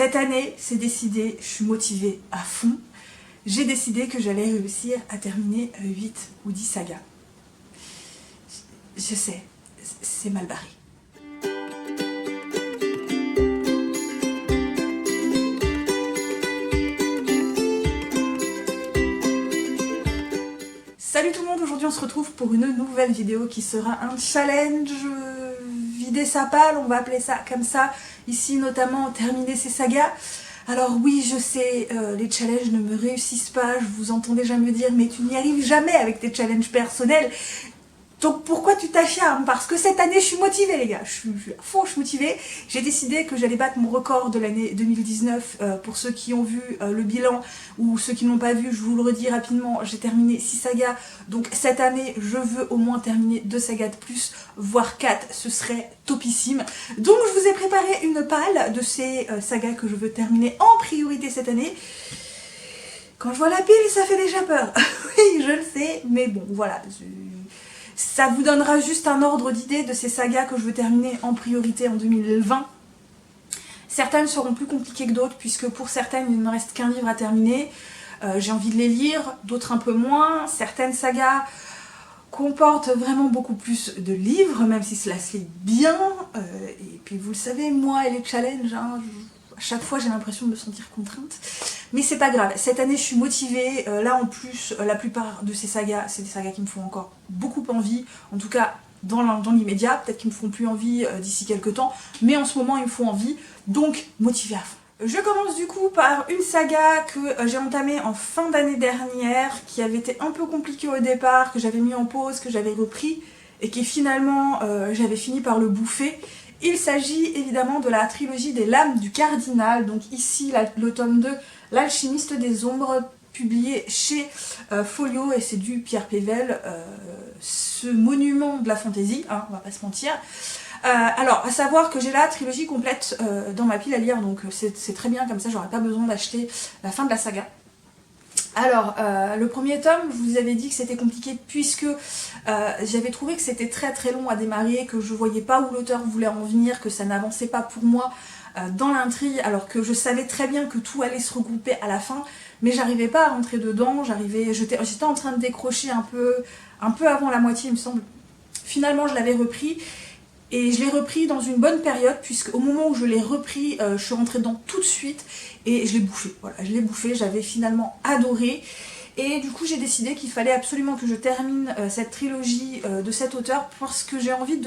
Cette année, c'est décidé, je suis motivée à fond. J'ai décidé que j'allais réussir à terminer 8 ou 10 sagas. Je sais, c'est mal barré. Salut tout le monde, aujourd'hui on se retrouve pour une nouvelle vidéo qui sera un challenge vider sa palle, on va appeler ça comme ça. Ici notamment terminer ses sagas. Alors oui, je sais, les challenges ne me réussissent pas, je vous entends déjà me dire mais tu n'y arrives jamais avec tes challenges personnels. Donc pourquoi tu t'acharnes? Parce que cette année je suis motivée les gars, je suis à fond, je suis motivée. J'ai décidé que j'allais battre mon record de l'année 2019. Pour ceux qui ont vu le bilan ou ceux qui ne l'ont pas vu, je vous le redis rapidement, j'ai terminé 6 sagas. Donc cette année je veux au moins terminer 2 sagas de plus, voire 4, ce serait topissime. Donc je vous ai préparé une palle de ces sagas que je veux terminer en priorité cette année. Quand je vois la pile, ça fait déjà peur. Oui, je le sais, mais bon, voilà. Ça vous donnera juste un ordre d'idée de ces sagas que je veux terminer en priorité en 2020. Certaines seront plus compliquées que d'autres, puisque pour certaines, il ne me reste qu'un livre à terminer. J'ai envie de les lire, d'autres un peu moins. Certaines sagas comportent vraiment beaucoup plus de livres, même si cela se lit bien. Et puis vous le savez, moi et les challenges, hein, à chaque fois j'ai l'impression de me sentir contrainte. Mais c'est pas grave, cette année je suis motivée. Là en plus, la plupart de ces sagas, c'est des sagas qui me font encore beaucoup envie. En tout cas, dans l'immédiat, peut-être qu'ils me feront plus envie d'ici quelques temps. Mais en ce moment, ils me font envie, donc motivée à fond. Je commence du coup par une saga que j'ai entamée en fin d'année dernière, qui avait été un peu compliquée au départ, que j'avais mis en pause, que j'avais repris, et qui finalement j'avais fini par le bouffer. Il s'agit évidemment de la trilogie des Lames du Cardinal, donc ici le tome 2, L'Alchimiste des Ombres, publié chez Folio, et c'est du Pierre Pével, ce monument de la fantaisie, hein, on va pas se mentir. Alors, à savoir que j'ai la trilogie complète dans ma pile à lire, donc c'est très bien, comme ça j'aurais pas besoin d'acheter la fin de la saga. Alors, le premier tome, je vous avais dit que c'était compliqué puisque j'avais trouvé que c'était très très long à démarrer, que je voyais pas où l'auteur voulait en venir, que ça n'avançait pas pour moi dans l'intrigue, alors que je savais très bien que tout allait se regrouper à la fin, mais j'arrivais pas à rentrer dedans, j'étais en train de décrocher un peu avant la moitié il me semble. Finalement je l'avais repris. Et je l'ai repris dans une bonne période, puisque au moment où je l'ai repris, je suis rentrée dedans tout de suite et je l'ai bouffé. Voilà, je l'ai bouffé, j'avais finalement adoré. Et du coup, j'ai décidé qu'il fallait absolument que je termine cette trilogie de cet auteur, parce que j'ai envie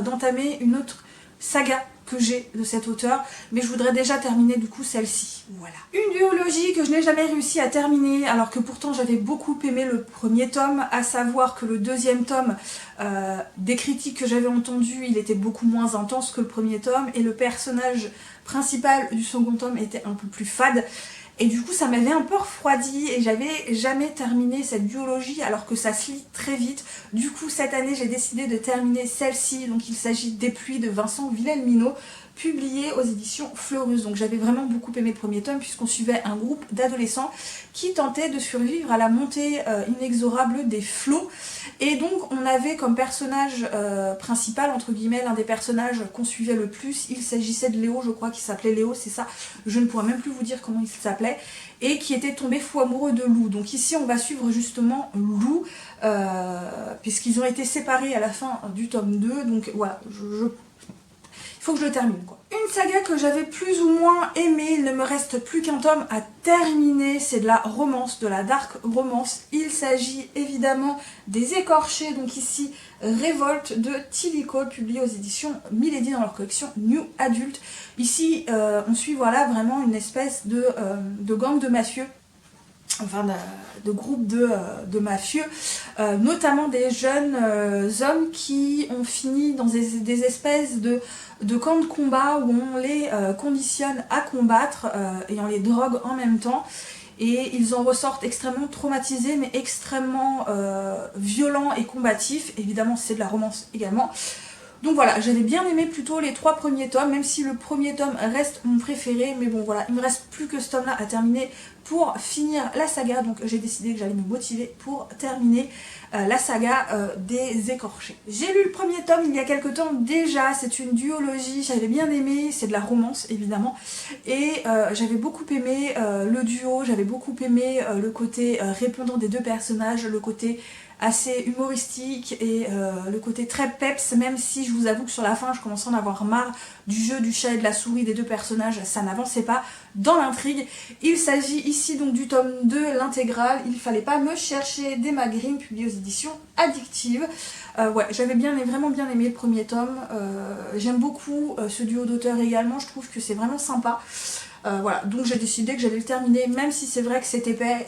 d'entamer une autre saga que j'ai de cet auteur, mais je voudrais déjà terminer du coup celle-ci. Voilà. Une duologie que je n'ai jamais réussi à terminer, alors que pourtant j'avais beaucoup aimé le premier tome, à savoir que le deuxième tome, des critiques que j'avais entendues, il était beaucoup moins intense que le premier tome, et le personnage principal du second tome était un peu plus fade. Et du coup ça m'avait un peu refroidi et j'avais jamais terminé cette duologie alors que ça se lit très vite. Du coup cette année j'ai décidé de terminer celle-ci, donc il s'agit des Pluies de Vincent Wilhelmino, publié aux éditions Fleurus. Donc j'avais vraiment beaucoup aimé le premier tome puisqu'on suivait un groupe d'adolescents qui tentaient de survivre à la montée inexorable des flots. Et donc on avait comme personnage principal, entre guillemets, l'un des personnages qu'on suivait le plus. Il s'agissait de Léo, je crois qu'il s'appelait Léo, c'est ça. Je ne pourrais même plus vous dire comment il s'appelait. Et qui était tombé fou amoureux de Lou. Donc ici on va suivre justement Lou, puisqu'ils ont été séparés à la fin du tome 2. Donc voilà, il faut que je le termine quoi. Une saga que j'avais plus ou moins aimée, il ne me reste plus qu'un tome à terminer, c'est de la romance, de la dark romance. Il s'agit évidemment des Écorchés, donc ici Révolte de Tilly Cole, publié aux éditions Milady dans leur collection New Adult. Ici on suit voilà vraiment une espèce de gang de mafieux, enfin de groupe de mafieux, notamment des jeunes hommes qui ont fini dans des espèces de camps de combat où on les conditionne à combattre et on les drogue en même temps. Et ils en ressortent extrêmement traumatisés, mais extrêmement violents et combatifs. Évidemment, c'est de la romance également. Donc voilà, j'avais bien aimé plutôt les 3 premiers tomes, même si le premier tome reste mon préféré, mais bon voilà, il me reste plus que ce tome là à terminer pour finir la saga, donc j'ai décidé que j'allais me motiver pour terminer la saga des écorchés. J'ai lu le premier tome il y a quelques temps déjà, c'est une duologie, j'avais bien aimé, c'est de la romance évidemment, et j'avais beaucoup aimé le duo, j'avais beaucoup aimé le côté répondant des deux personnages, le côté assez humoristique et le côté très peps, même si je vous avoue que sur la fin je commençais à en avoir marre du jeu du chat et de la souris des deux personnages, ça n'avançait pas dans l'intrigue. Il s'agit ici donc du tome 2, l'intégrale, il fallait pas me chercher d'Emma Green, publié aux éditions Addictive. Ouais, j'avais vraiment bien aimé le premier tome, j'aime beaucoup ce duo d'auteurs également, je trouve que c'est vraiment sympa. Voilà, donc j'ai décidé que j'allais le terminer, même si c'est vrai que c'est épais,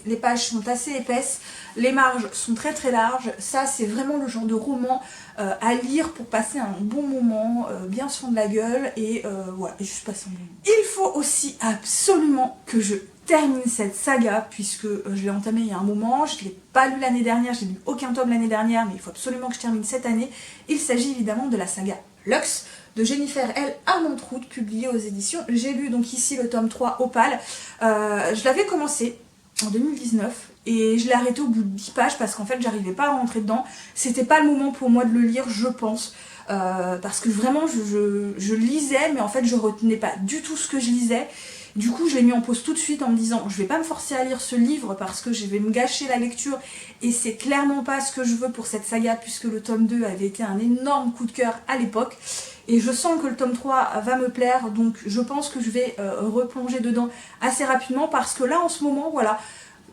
les pages sont assez épaisses, les marges sont très très larges, ça c'est vraiment le genre de roman à lire pour passer un bon moment, bien se fendre la gueule et voilà, juste passer un bon moment. Il faut aussi absolument que je termine cette saga, puisque je l'ai entamée il y a un moment, je ne l'ai pas lu l'année dernière, je n'ai lu aucun tome l'année dernière, mais il faut absolument que je termine cette année. Il s'agit évidemment de la saga Lux, de Jennifer L. Armentrout, publié aux éditions. J'ai lu donc ici le tome 3 Opale. Je l'avais commencé en 2019 et je l'ai arrêté au bout de 10 pages parce qu'en fait j'arrivais pas à rentrer dedans. C'était pas le moment pour moi de le lire, je pense. Parce que vraiment je lisais, mais en fait je retenais pas du tout ce que je lisais. Du coup, je l'ai mis en pause tout de suite en me disant je vais pas me forcer à lire ce livre parce que je vais me gâcher la lecture et c'est clairement pas ce que je veux pour cette saga puisque le tome 2 avait été un énorme coup de cœur à l'époque. Et je sens que le tome 3 va me plaire, donc je pense que je vais replonger dedans assez rapidement parce que là en ce moment, voilà,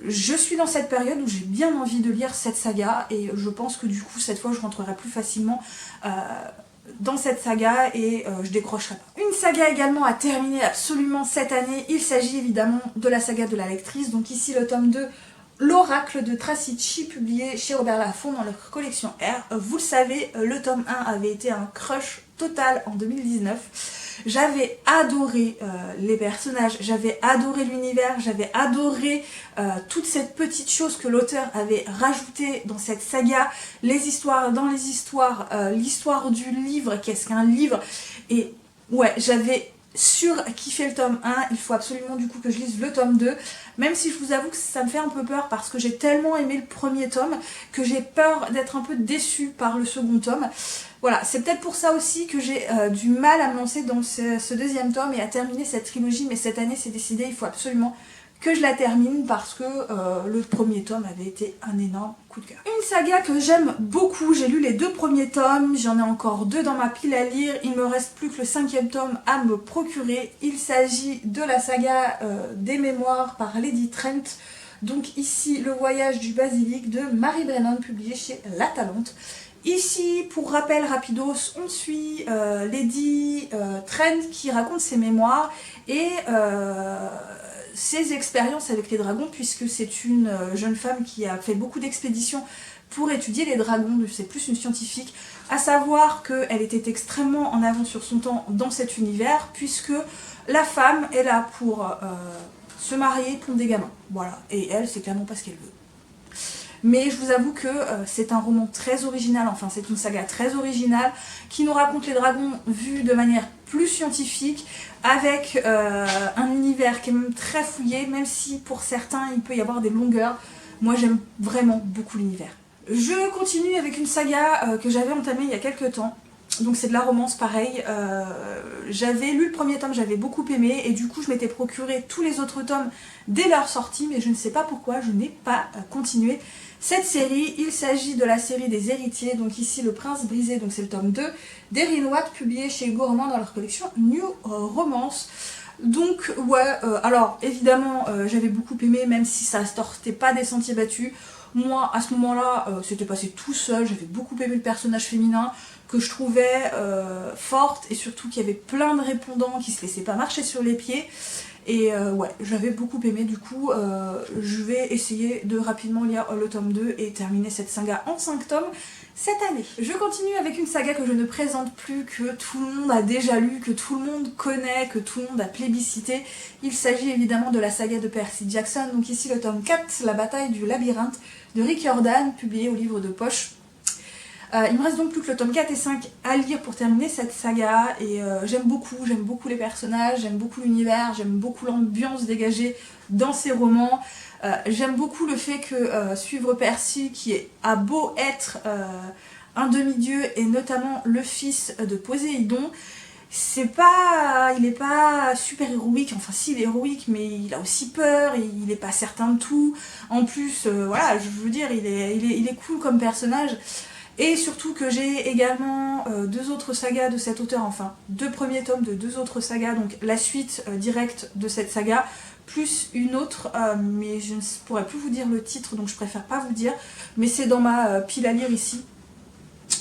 je suis dans cette période où j'ai bien envie de lire cette saga et je pense que du coup cette fois je rentrerai plus facilement dans cette saga et je décrocherai pas. Une saga également à terminer absolument cette année, il s'agit évidemment de la saga de la lectrice, donc ici le tome 2, L'Oracle de Tracy Chee, publié chez Robert Laffont dans leur collection R. Vous le savez, le tome 1 avait été un crush total en 2019. J'avais adoré les personnages, j'avais adoré l'univers, j'avais adoré toute cette petite chose que l'auteur avait rajoutée dans cette saga, les histoires dans les histoires, l'histoire du livre, qu'est-ce qu'un livre, et ouais, j'avais kiffé le tome 1, il faut absolument du coup que je lise le tome 2, même si je vous avoue que ça me fait un peu peur parce que j'ai tellement aimé le premier tome que j'ai peur d'être un peu déçue par le second tome. Voilà, c'est peut-être pour ça aussi que j'ai du mal à me lancer dans ce deuxième tome et à terminer cette trilogie, mais cette année c'est décidé, il faut absolument que je la termine parce que le premier tome avait été un énorme coup de cœur. Une saga que j'aime beaucoup, j'ai lu les 2 premiers tomes, j'en ai encore 2 dans ma pile à lire, il me reste plus que le 5e tome à me procurer. Il s'agit de la saga des mémoires par Lady Trent, donc ici le voyage du basilic de Mary Brennan, publié chez La Talente. Ici, pour rappel rapidos, on suit Lady Trent qui raconte ses mémoires et ses expériences avec les dragons, puisque c'est une jeune femme qui a fait beaucoup d'expéditions pour étudier les dragons, c'est plus une scientifique, à savoir qu'elle était extrêmement en avance sur son temps dans cet univers, puisque la femme est là pour se marier, pondre des gamins, voilà, et elle, c'est clairement pas ce qu'elle veut. Mais je vous avoue que c'est un roman très original, enfin c'est une saga très originale qui nous raconte les dragons vus de manière plus scientifique, avec un univers qui est même très fouillé, même si pour certains il peut y avoir des longueurs. Moi j'aime vraiment beaucoup l'univers. Je continue avec une saga que j'avais entamée il y a quelques temps. Donc c'est de la romance pareil, j'avais lu le premier tome, j'avais beaucoup aimé et du coup je m'étais procuré tous les autres tomes dès leur sortie, mais je ne sais pas pourquoi je n'ai pas continué cette série. Il s'agit de la série des héritiers, donc ici Le Prince Brisé, donc c'est le tome 2 d'Erin Watt, publié chez Gourmand dans leur collection New Romance. Donc ouais, alors évidemment j'avais beaucoup aimé, même si ça sortait pas des sentiers battus. Moi à ce moment-là c'était passé tout seul, j'avais beaucoup aimé le personnage féminin que je trouvais forte et surtout qu'il y avait plein de répondants qui se laissaient pas marcher sur les pieds. Et ouais, j'avais beaucoup aimé, du coup je vais essayer de rapidement lire le tome 2 et terminer cette saga en 5 tomes cette année. Je continue avec une saga que je ne présente plus, que tout le monde a déjà lu, que tout le monde connaît, que tout le monde a plébiscité. Il s'agit évidemment de la saga de Percy Jackson, donc ici le tome 4, La bataille du labyrinthe de Rick Riordan, publié au livre de poche. Il me reste donc plus que le tome 4 et 5 à lire pour terminer cette saga et j'aime beaucoup les personnages, j'aime beaucoup l'univers, j'aime beaucoup l'ambiance dégagée dans ces romans. J'aime beaucoup le fait que suivre Percy qui a beau être un demi-dieu et notamment le fils de Poséidon, il n'est pas super héroïque, enfin si il est héroïque mais il a aussi peur, et il n'est pas certain de tout. En plus, voilà, je veux dire, il est cool comme personnage. Et surtout que j'ai également deux autres sagas de cet auteur, enfin deux premiers tomes de deux autres sagas, donc la suite directe de cette saga, plus une autre, mais je ne pourrais plus vous dire le titre, donc je préfère pas vous dire, mais c'est dans ma pile à lire ici.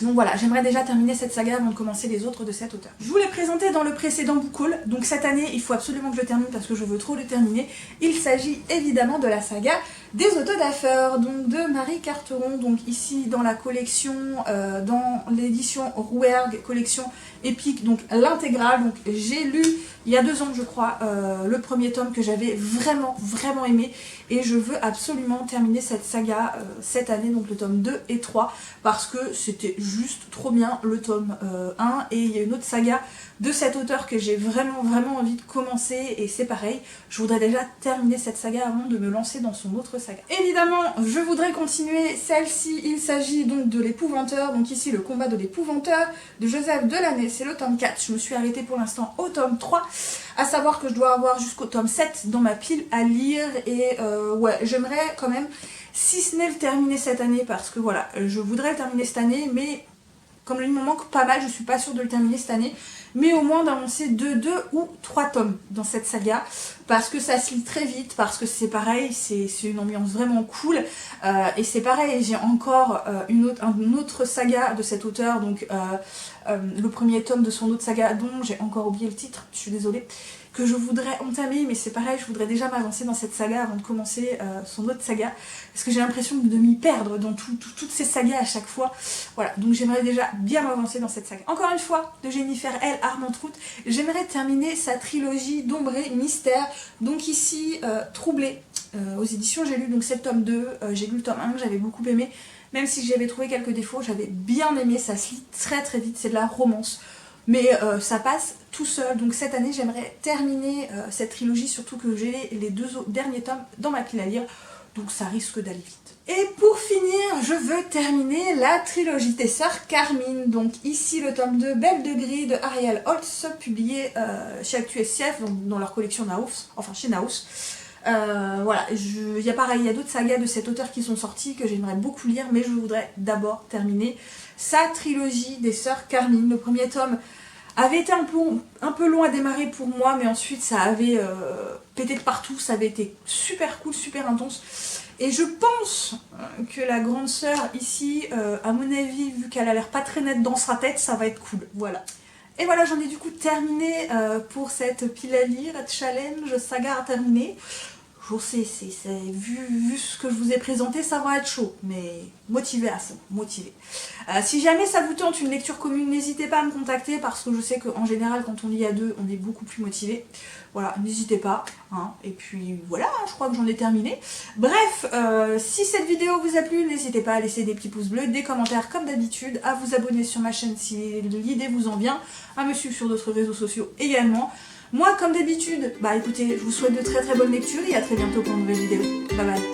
Donc voilà, j'aimerais déjà terminer cette saga avant de commencer les autres de cet auteur. Je vous l'ai présenté dans le précédent book haul, donc cette année il faut absolument que je le termine parce que je veux trop le terminer. Il s'agit évidemment de la saga des Autodafeurs, donc de Marie Carteron, donc ici dans la collection, dans l'édition Rouergue, collection épique, donc l'intégrale. Donc j'ai lu il y a 2 ans je crois le premier tome que j'avais vraiment aimé et je veux absolument terminer cette saga cette année, donc le tome 2 et 3 parce que c'était juste trop bien le tome 1 et il y a une autre saga de cet auteur que j'ai vraiment envie de commencer et c'est pareil, je voudrais déjà terminer cette saga avant de me lancer dans son autre saga. Évidemment je voudrais continuer celle-ci, il s'agit donc de l'épouvanteur, donc ici le combat de l'épouvanteur de Joseph Delaney, c'est le tome 4, je me suis arrêtée pour l'instant au tome 3, à savoir que je dois avoir jusqu'au tome 7 dans ma pile à lire et ouais, j'aimerais quand même, si ce n'est le terminer cette année, parce que voilà, je voudrais le terminer cette année, mais comme il me manque pas mal, je suis pas sûre de le terminer cette année, mais au moins d'avancer 2 ou 3 tomes dans cette saga, parce que ça se lit très vite, parce que c'est pareil, c'est une ambiance vraiment cool, et c'est pareil, j'ai encore une autre saga de cet auteur, donc le premier tome de son autre saga, dont j'ai encore oublié le titre, je suis désolée, que je voudrais entamer, mais c'est pareil, je voudrais déjà m'avancer dans cette saga avant de commencer son autre saga, parce que j'ai l'impression de m'y perdre dans toutes ces sagas à chaque fois. Voilà, donc j'aimerais déjà bien m'avancer dans cette saga. Encore une fois, de Jennifer L. Armentrout, j'aimerais terminer sa trilogie d'ombre et mystère, donc ici, Troublée, aux éditions J'ai lu, donc c'est le tome 2, j'ai lu le tome 1 que j'avais beaucoup aimé, même si j'avais trouvé quelques défauts, j'avais bien aimé, ça se lit très vite, c'est de la romance. Mais ça passe tout seul, donc cette année j'aimerais terminer cette trilogie, surtout que j'ai les 2 derniers tomes dans ma pile à lire, donc ça risque d'aller vite. Et pour finir, je veux terminer la trilogie des sœurs Carmine, donc ici le tome 2, Belle de Gris de Ariel Holtz, publié chez ActuSCF, donc dans leur collection Naus, enfin chez Naus. Voilà, il y a pareil, il y a d'autres sagas de cet auteur qui sont sortis que j'aimerais beaucoup lire, mais je voudrais d'abord terminer sa trilogie des sœurs Carmine. Le premier tome avait été un peu long à démarrer pour moi, mais ensuite ça avait pété de partout, ça avait été super cool, super intense. Et je pense que la grande sœur ici, à mon avis, vu qu'elle a l'air pas très nette dans sa tête, ça va être cool, voilà. Et voilà, j'en ai du coup terminé pour cette pile à lire, challenge, saga à terminer. Je sais, vu ce que je vous ai présenté, ça va être chaud, mais motivé à ça, motivé. Si jamais ça vous tente une lecture commune, n'hésitez pas à me contacter, parce que je sais qu'en général, quand on lit à 2, on est beaucoup plus motivé. Voilà, n'hésitez pas, hein. Et puis voilà, je crois que j'en ai terminé. Bref, si cette vidéo vous a plu, n'hésitez pas à laisser des petits pouces bleus, des commentaires comme d'habitude, à vous abonner sur ma chaîne si l'idée vous en vient, à me suivre sur d'autres réseaux sociaux également. Moi, comme d'habitude, bah écoutez, je vous souhaite de très bonnes lectures et à très bientôt pour une nouvelle vidéo. Bye bye.